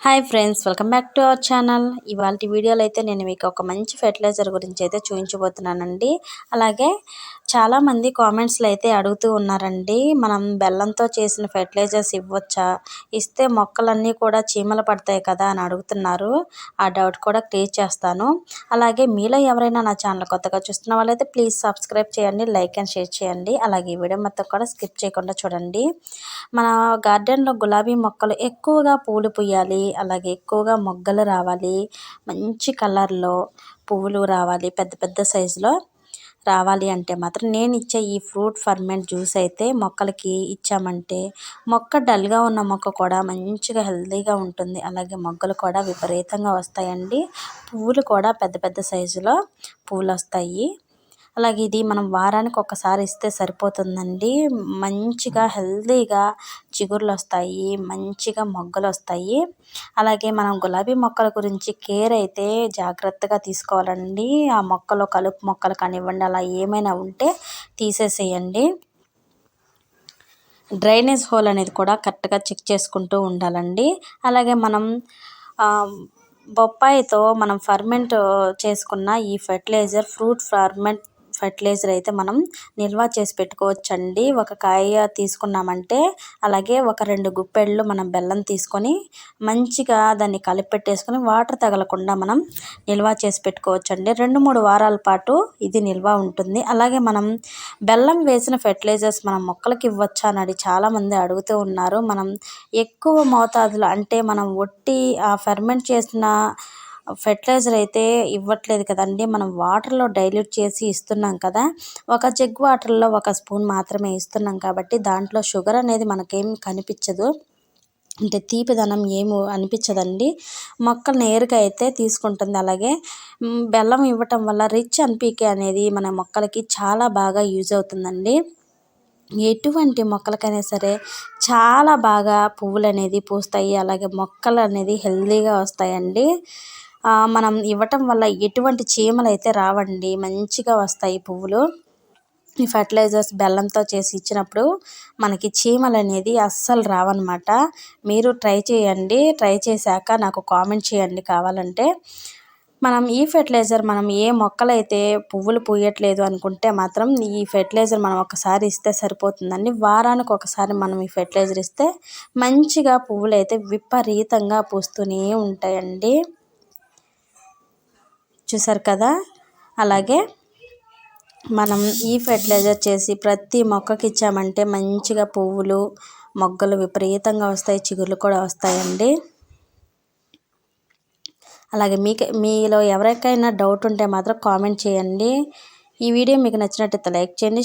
Hi friends, welcome back to our channel. ఇవాళ వీడియోలో అయితే నేను మీకు ఒక మంచి ఫెర్టిలైజర్ గురించి అయితే చూపించబోతున్నానండి. అలాగే చాలామంది కామెంట్స్లో అయితే అడుగుతూ ఉన్నారండి, మనం బెల్లంతో చేసిన ఫెర్టిలైజర్స్ ఇవ్వచ్చా, ఇస్తే మొక్కలన్నీ కూడా చీమలు పడతాయి కదా అని అడుగుతున్నారు. ఆ డౌట్ కూడా క్లియర్ చేస్తాను. అలాగే మీలో ఎవరైనా నా ఛానల్ కొత్తగా చూస్తున్న వాళ్ళైతే ప్లీజ్ సబ్స్క్రైబ్ చేయండి, లైక్ అండ్ షేర్ చేయండి. అలాగే ఈ వీడియో మొత్తం కూడా స్కిప్ చేయకుండా చూడండి. మన గార్డెన్లో గులాబీ మొక్కలు ఎక్కువగా పూలు పూయాలి, అలాగే ఎక్కువగా మొగ్గలు రావాలి, మంచి కలర్లో పువ్వులు రావాలి, పెద్ద పెద్ద సైజులో రావాలి అంటే మాత్రం నేను ఇచ్చే ఈ ఫ్రూట్ ఫర్మెంట్ జ్యూస్ అయితే మొక్కలకి ఇచ్చామంటే మొక్క డల్గా ఉన్న మొక్క కూడా మంచిగా హెల్తీగా ఉంటుంది. అలాగే మొగ్గలు కూడా విపరీతంగా వస్తాయండి. పువ్వులు కూడా పెద్ద పెద్ద సైజులో పువ్వులు వస్తాయి. అలాగే ఇది మనం వారానికి ఒకసారి ఇస్తే సరిపోతుందండి. మంచిగా హెల్తీగా చిగుర్లు వస్తాయి, మంచిగా మొగ్గలు వస్తాయి. అలాగే మనం గులాబీ మొక్కల గురించి కేర్ అయితే జాగ్రత్తగా తీసుకోవాలండి. ఆ మొక్కలో కలుపు మొక్కలు కానివ్వండి, అలా ఏమైనా ఉంటే తీసేసేయండి. డ్రైనేజ్ హోల్ అనేది కూడా కరెక్ట్గా చెక్ చేసుకుంటూ ఉండాలండి. అలాగే మనం బొప్పాయితో మనం ఫర్మెంట్ చేసుకున్న ఈ ఫ్రూట్ ఫర్టిలైజర్ అయితే మనం నిల్వ చేసి పెట్టుకోవచ్చండి. ఒక కాయ తీసుకున్నామంటే అలాగే ఒక 2 గుప్పెళ్ళు మనం బెల్లం తీసుకొని మంచిగా దాన్ని కలిపి పెట్టేసుకొని వాటర్ తగలకుండా మనం నిల్వ చేసి పెట్టుకోవచ్చండి. 2-3 వారాల పాటు ఇది నిల్వ ఉంటుంది. అలాగే మనం బెల్లం వేసిన ఫెర్టిలైజర్స్ మనం మొక్కలకి ఇవ్వచ్చా అని చాలామంది అడుగుతూ ఉన్నారు. మనం ఎక్కువ మోతాదులో అంటే మనం ఫెర్మెంట్ చేసిన ఫెర్టిలైజర్ అయితే ఇవ్వట్లేదు కదండి. మనం వాటర్లో డైల్యూట్ చేసి ఇస్తున్నాం కదా. ఒక జగ్ వాటర్లో 1 స్పూన్ మాత్రమే ఇస్తున్నాం కాబట్టి దాంట్లో షుగర్ అనేది మనకేం కనిపించదు, అంటే తీపిదనం ఏమో అనిపించదండి. మొక్క నేరుగా అయితే తీసుకుంటుంది. అలాగే బెల్లం ఇవ్వటం వల్ల రిచ్ ఎన్పీకే అనేది మన మొక్కలకి చాలా బాగా యూజ్ అవుతుందండి. ఎటువంటి మొక్కలకైనా సరే చాలా బాగా పువ్వులు అనేది పూస్తాయి. అలాగే మొక్కలు అనేది హెల్తీగా వస్తాయండి. మనం ఇవ్వటం వల్ల ఎటువంటి చీమలు అయితే రావండి, మంచిగా వస్తాయి పువ్వులు. ఈ ఫర్టిలైజర్స్ బెల్లంతో చేసి ఇచ్చినప్పుడు మనకి చీమలు అనేది అస్సలు రావన్నమాట. మీరు ట్రై చేయండి. ట్రై చేశాక నాకు కామెంట్ చేయండి కావాలంటే. మనం ఈ ఫెర్టిలైజర్ మనం ఏ మొక్కలైతే పువ్వులు పూయట్లేదు అనుకుంటే మాత్రం ఈ ఫెర్టిలైజర్ మనం ఒకసారి ఇస్తే సరిపోతుందండి. వారానికి ఒకసారి మనం ఈ ఫెర్టిలైజర్ ఇస్తే మంచిగా పువ్వులు అయితే విపరీతంగా పూస్తూనే ఉంటాయండి. చూసారు కదా. అలాగే మనం ఈ ఫెర్టిలైజర్ చేసి ప్రతి మొక్కకి ఇచ్చామంటే మంచిగా పువ్వులు మొగ్గలు విపరీతంగా వస్తాయి, చిగుర్లు కూడా వస్తాయండి. అలాగే మీలో ఎవరికైనా డౌట్ ఉంటే మాత్రం కామెంట్ చేయండి. ఈ వీడియో మీకు నచ్చినట్టయితే లైక్ చేయండి.